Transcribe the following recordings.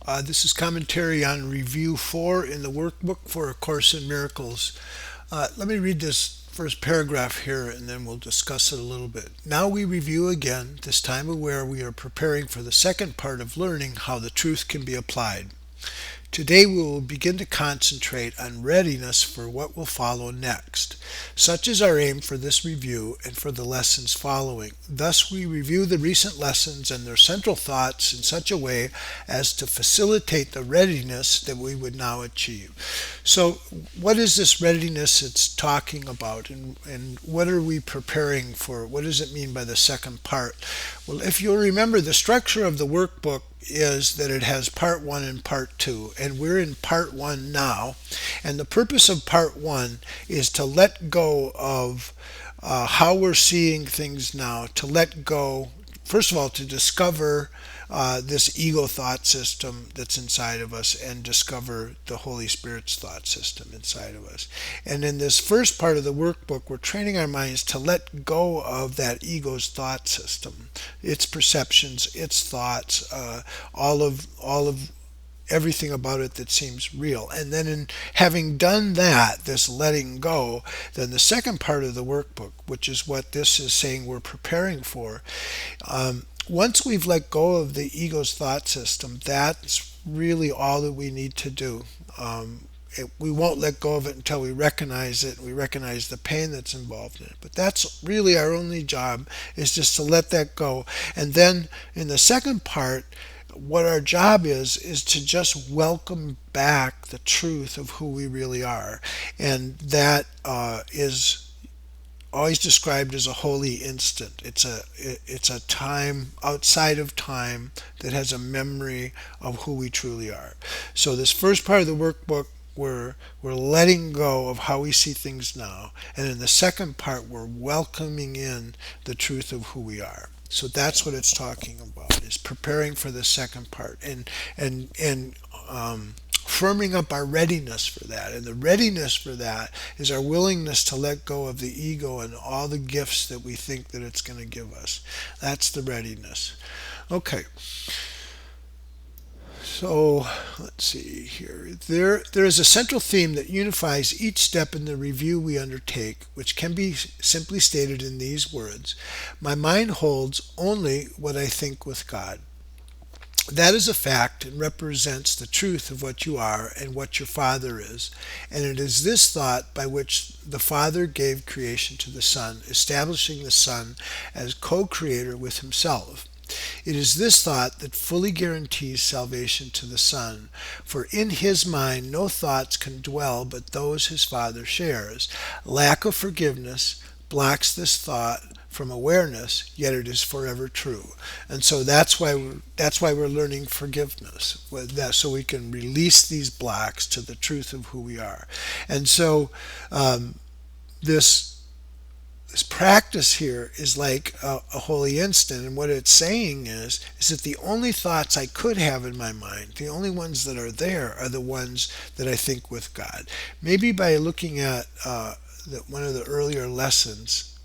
This is commentary on Review 4 in the Workbook for A Course in Miracles. Let me read this first paragraph here and then we'll discuss it a little bit. Now we review again, this time aware we are preparing for the second part of learning how the truth can be applied. Today we will begin to concentrate on readiness for what will follow next. Such is our aim for this review and for the lessons following. Thus we review the recent lessons and their central thoughts in such a way as to facilitate the readiness that we would now achieve. So what is this readiness it's talking about, and what are we preparing for? What does it mean by the second part? Well, if you'll remember, the structure of the workbook is that it has part one and part two, and we're in part one now. And the purpose of part one is to let go of how we're seeing things now, to let go, first of all, to discover this ego thought system that's inside of us and discover the Holy Spirit's thought system inside of us. And in this first part of the workbook, we're training our minds to let go of that ego's thought system, its perceptions, its thoughts, all of everything about it that seems real. And then in having done that, this letting go, then the second part of the workbook, which is what this is saying we're preparing for, once we've let go of the ego's thought system, that's really all that we need to do. We won't let go of it until we recognize it. We recognize the pain that's involved in it. But that's really our only job, is just to let that go. And then in the second part, what our job is to just welcome back the truth of who we really are. And that is always described as a holy instant. It's a time outside of time that has a memory of who we truly are. So this first part of the workbook, we're letting go of how we see things now, and in the second part we're welcoming in the truth of who we are. So that's what it's talking about, is preparing for the second part, and firming up our readiness for that. And the readiness for that is our willingness to let go of the ego and all the gifts that we think that it's going to give us. That's the readiness. Okay. So let's see here. There is a central theme that unifies each step in the review we undertake, which can be simply stated in these words: my mind holds only what I think with God. That is a fact and represents the truth of what you are and what your Father is. And it is this thought by which the Father gave creation to the Son, establishing the Son as co-creator with himself. It is this thought that fully guarantees salvation to the Son, for in his mind no thoughts can dwell but those his Father shares. Lack of forgiveness blocks this thought from awareness, yet it is forever true. And so that's why we're learning forgiveness, so we can release these blocks to the truth of who we are. And so this this practice here is like a holy instant, and what it's saying is that the only thoughts I could have in my mind, the only ones that are there, are the ones that I think with God. Maybe by looking at one of the earlier lessons,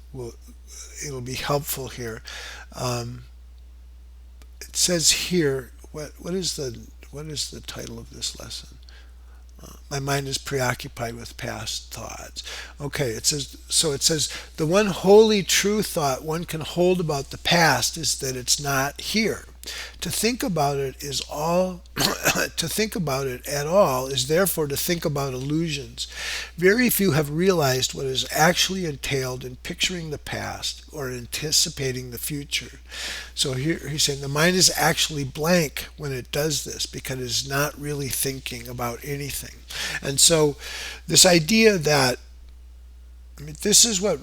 it'll be helpful here. Um, it says here, what is the title of this lesson? My mind is preoccupied with past thoughts. Okay, it says the one holy true thought one can hold about the past is that it's not here. To think about it is all to think about it at all is therefore to think about illusions. Very few have realized what is actually entailed in picturing the past or anticipating the future. So here he's saying the mind is actually blank when it does this, because it's not really thinking about anything. And so this idea that, I mean, this is what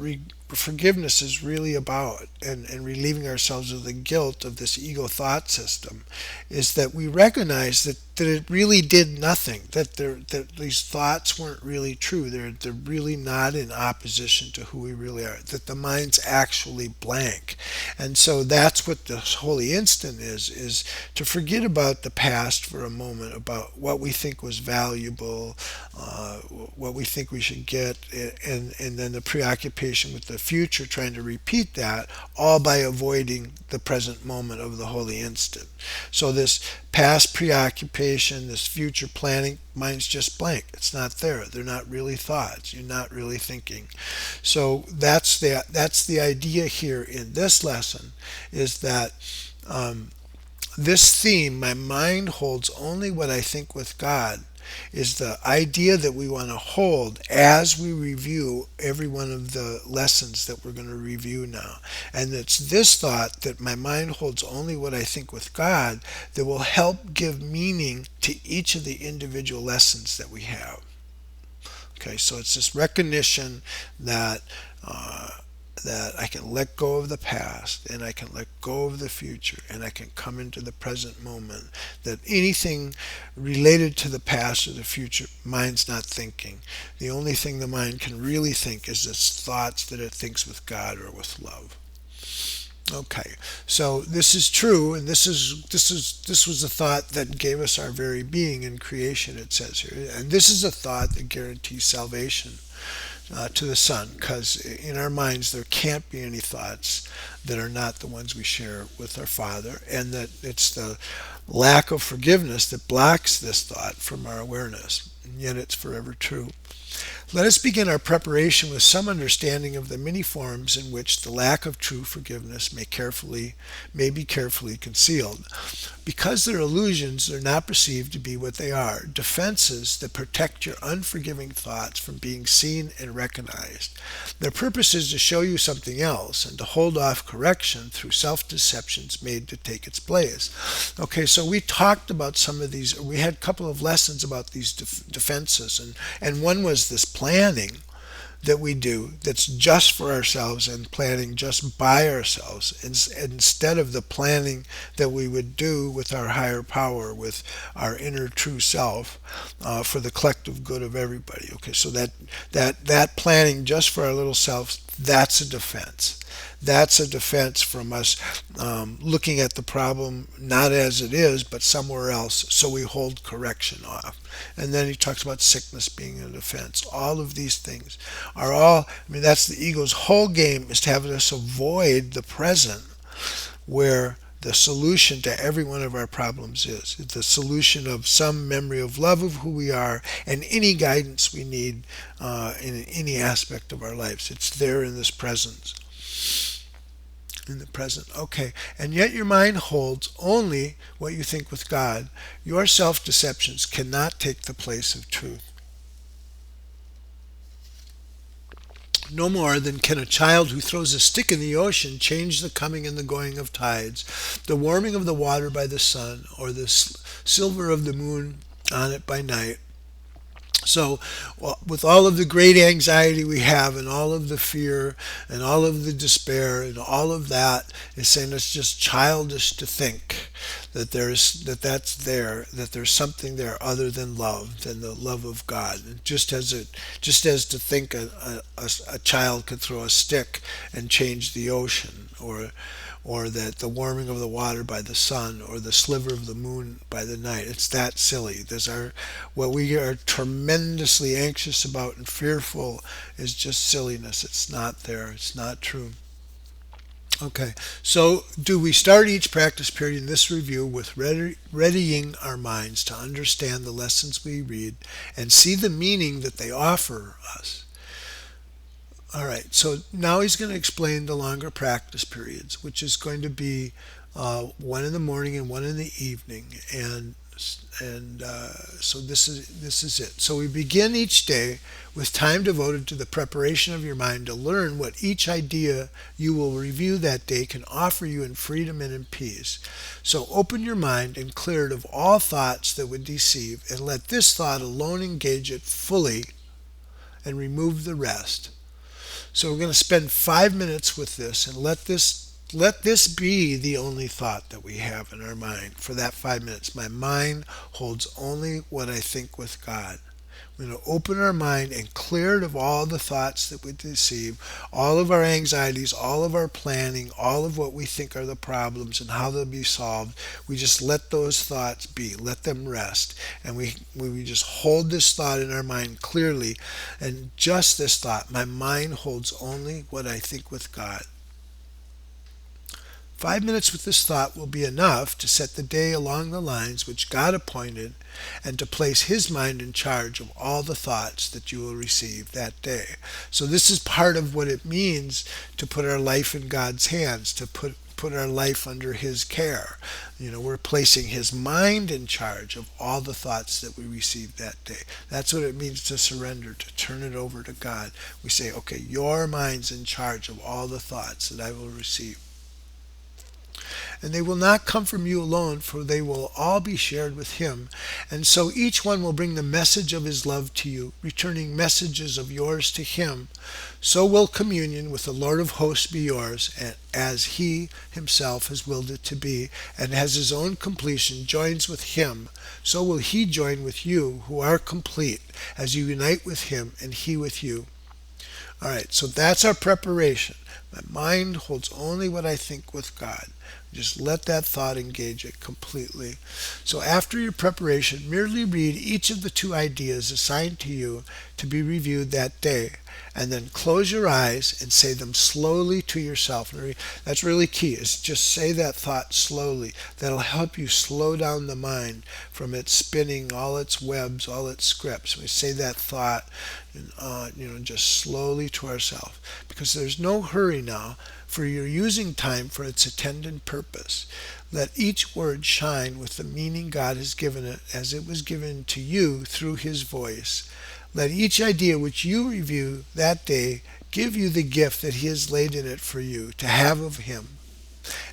forgiveness is really about, and relieving ourselves of the guilt of this ego thought system, is that we recognize that it really did nothing, that these thoughts weren't really true, they're really not in opposition to who we really are, that the mind's actually blank. And so that's what the holy instant is to forget about the past for a moment, about what we think was valuable, what we think we should get, and then the preoccupation with the future, trying to repeat that, all by avoiding the present moment of the holy instant. So this past preoccupation, this future planning, mind's just blank. It's not there. They're not really thoughts. You're not really thinking. So that's the idea here in this lesson, is that this theme, my mind holds only what I think with God, is the idea that we want to hold as we review every one of the lessons that we're going to review now. And it's this thought, that my mind holds only what I think with God, that will help give meaning to each of the individual lessons that we have. Okay, so it's this recognition that that I can let go of the past, and I can let go of the future, and I can come into the present moment. That anything related to the past or the future, mind's not thinking. The only thing the mind can really think is its thoughts that it thinks with God or with love. Okay, so this is true, and this was a thought that gave us our very being in creation. It says here, and this is a thought that guarantees salvation to the Son, because in our minds there can't be any thoughts that are not the ones we share with our Father, and that it's the lack of forgiveness that blocks this thought from our awareness, and yet it's forever true. Let us begin our preparation with some understanding of the many forms in which the lack of true forgiveness may be carefully concealed. Because they're illusions, they're not perceived to be what they are, defenses that protect your unforgiving thoughts from being seen and recognized. Their purpose is to show you something else and to hold off correction through self-deceptions made to take its place. Okay, so we talked about some of these. We had a couple of lessons about these defenses, and one was this planning that we do that's just for ourselves and planning just by ourselves, instead of the planning that we would do with our higher power, with our inner true self, for the collective good of everybody. Okay, so that planning just for our little selves, that's a defense. That's a defense from us looking at the problem not as it is, but somewhere else, so we hold correction off. And then he talks about sickness being a defense. All of these things are all, that's the ego's whole game, is to have us avoid the present, where the solution to every one of our problems is. It's the solution of some memory of love of who we are, and any guidance we need in any aspect of our lives. It's there in this presence. In the present. Okay. And yet your mind holds only what you think with God. Your self-deceptions cannot take the place of truth. No more than can a child who throws a stick in the ocean change the coming and the going of tides, the warming of the water by the sun, or the silver of the moon on it by night. So, with all of the great anxiety we have, and all of the fear, and all of the despair, and all of that, is saying it's just childish to think that that's there, that there's something there other than love, than the love of God. Just as to think a child could throw a stick and change the ocean, or that the warming of the water by the sun, or the sliver of the moon by the night. It's that silly. What we are tremendously anxious about and fearful is just silliness. It's not there. It's not true. Okay, so do we start each practice period in this review with readying our minds to understand the lessons we read and see the meaning that they offer us? All right, so now he's going to explain the longer practice periods, which is going to be one in the morning and one in the evening, and so this is it. So we begin each day with time devoted to the preparation of your mind to learn what each idea you will review that day can offer you in freedom and in peace. So open your mind and clear it of all thoughts that would deceive, and let this thought alone engage it fully and remove the rest. So we're going to spend 5 minutes with this, and let this be the only thought that we have in our mind for that 5 minutes. My mind holds only what I think with God. We're going to open our mind and clear it of all the thoughts that would deceive, all of our anxieties, all of our planning, all of what we think are the problems and how they'll be solved. We just let those thoughts be, let them rest. And we just hold this thought in our mind clearly, and just this thought, my mind holds only what I think with God. 5 minutes with this thought will be enough to set the day along the lines which God appointed and to place His mind in charge of all the thoughts that you will receive that day. So this is part of what it means to put our life in God's hands, to put our life under His care. We're placing His mind in charge of all the thoughts that we receive that day. That's what it means to surrender, to turn it over to God. We say, okay, your mind's in charge of all the thoughts that I will receive. And they will not come from you alone, for they will all be shared with Him. And so each one will bring the message of his love to you, returning messages of yours to Him. So will communion with the Lord of hosts be yours, and as He Himself has willed it to be, and as His own completion joins with Him, so will He join with you who are complete, as you unite with Him and He with you. All right, so that's our preparation. My mind holds only what I think with God. Just let that thought engage it completely. So after your preparation, merely read each of the 2 ideas assigned to you to be reviewed that day, and then close your eyes and say them slowly to yourself. That's really key, is just say that thought slowly. That'll help you slow down the mind from its spinning all its webs, all its scripts. We say that thought just slowly to ourselves, because there's no hurry now, for you're using time for its attendant purpose. Let each word shine with the meaning God has given it, as it was given to you through His voice. Let each idea which you review that day give you the gift that He has laid in it for you to have of Him.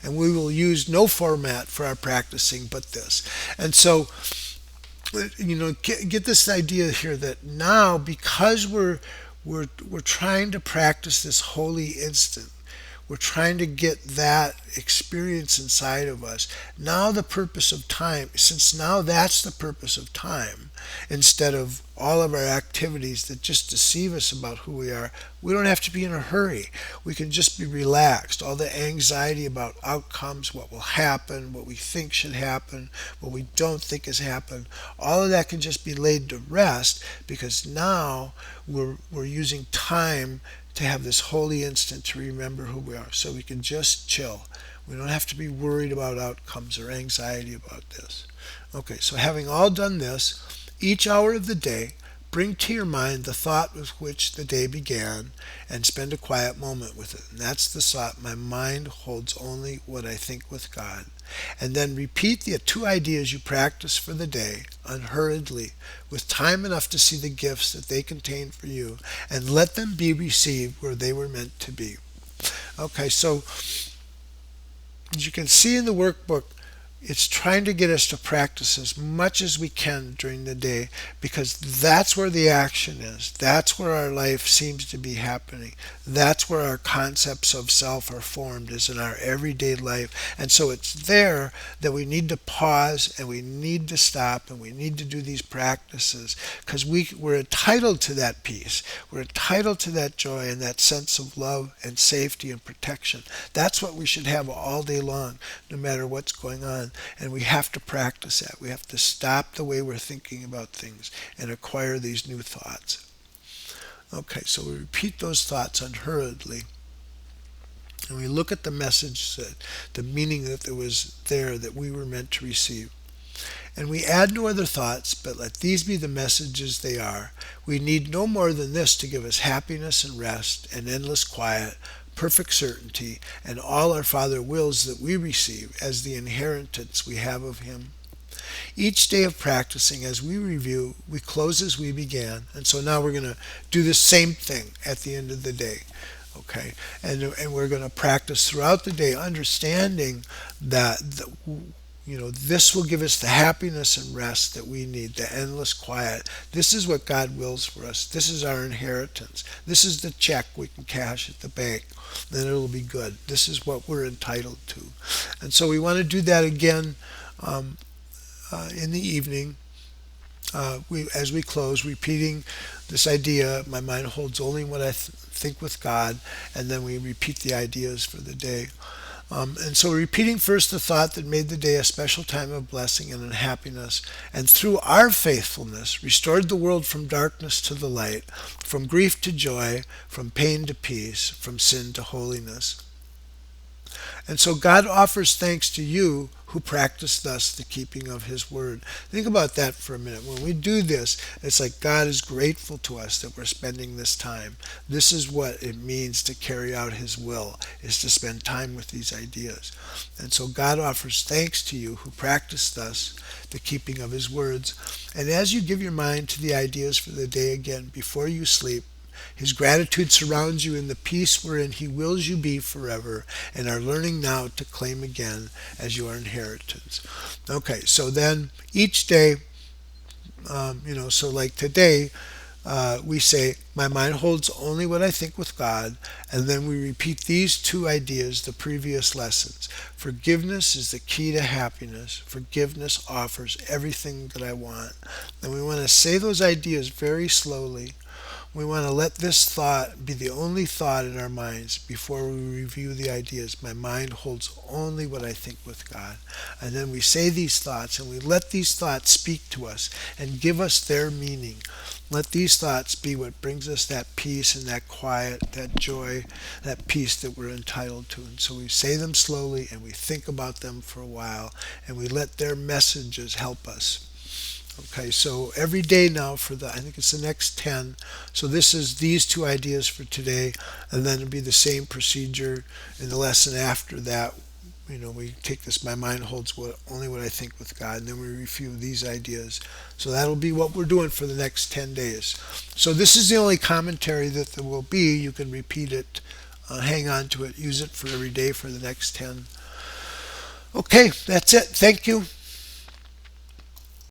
And we will use no format for our practicing but this. And so, get this idea here that now, because we're trying to practice this holy instant, we're trying to get that experience inside of us. Now the purpose of time, since now that's the purpose of time, instead of all of our activities that just deceive us about who we are, we don't have to be in a hurry. We can just be relaxed. All the anxiety about outcomes, what will happen, what we think should happen, what we don't think has happened, all of that can just be laid to rest, because now we're using time to have this holy instant to remember who we are, so we can just chill. We don't have to be worried about outcomes or anxiety about this. Okay, so having all done this, each hour of the day, bring to your mind the thought with which the day began, and spend a quiet moment with it. And that's the thought, my mind holds only what I think with God. And then repeat the 2 ideas you practice for the day unhurriedly, with time enough to see the gifts that they contain for you, and let them be received where they were meant to be. Okay, so as you can see in the workbook, it's trying to get us to practice as much as we can during the day, because that's where the action is. That's where our life seems to be happening. That's where our concepts of self are formed, is in our everyday life. And so it's there that we need to pause, and we need to stop, and we need to do these practices, because we're entitled to that peace. We're entitled to that joy and that sense of love and safety and protection. That's what we should have all day long, no matter what's going on. And we have to practice that. We have to stop the way we're thinking about things and acquire these new thoughts. Okay, so we repeat those thoughts unhurriedly. And we look at the message, the meaning that there was there that we were meant to receive. And we add no other thoughts, but let these be the messages they are. We need no more than this to give us happiness and rest and endless quiet, perfect certainty, and all our Father wills that we receive as the inheritance we have of Him. Each day of practicing, as we review, we close as we began. And so now we're going to do the same thing at the end of the day. Okay, and we're going to practice throughout the day, understanding that this will give us the happiness and rest that we need, the endless quiet. This is what God wills for us. This is our inheritance. This is the check we can cash at the bank. Then it'll be good. This is what we're entitled to. And so we want to do that again in the evening. As we close, repeating this idea, my mind holds only what I think with God, and then we repeat the ideas for the day. And so repeating first the thought that made the day a special time of blessing and happiness, and through our faithfulness restored the world from darkness to the light, from grief to joy, from pain to peace, from sin to holiness. And so God offers thanks to you who practice thus the keeping of his word. Think about that for a minute. When we do this, it's like God is grateful to us that we're spending this time. This is what it means to carry out his will, is to spend time with these ideas. And so God offers thanks to you who practice thus the keeping of his words. And as you give your mind to the ideas for the day again before you sleep, his gratitude surrounds you in the peace wherein he wills you be forever, and are learning now to claim again as your inheritance. Okay, so then each day, so like today, we say, my mind holds only what I think with God, and then we repeat these two ideas, the previous lessons. Forgiveness is the key to happiness. Forgiveness offers everything that I want. And we want to say those ideas very slowly. We want to let this thought be the only thought in our minds before we review the ideas. My mind holds only what I think with God. And then we say these thoughts and we let these thoughts speak to us and give us their meaning. Let these thoughts be what brings us that peace and that quiet, that joy, that peace that we're entitled to. And so we say them slowly and we think about them for a while and we let their messages help us. Okay, so every day now I think it's the next 10. So this is these two ideas for today, and then it'll be the same procedure in the lesson after that. We take this, my mind holds only what I think with God, and then we review these ideas. So that'll be what we're doing for the next 10 days. So this is the only commentary that there will be. You can repeat it, hang on to it, use it for every day for the next 10. Okay, that's it. Thank you.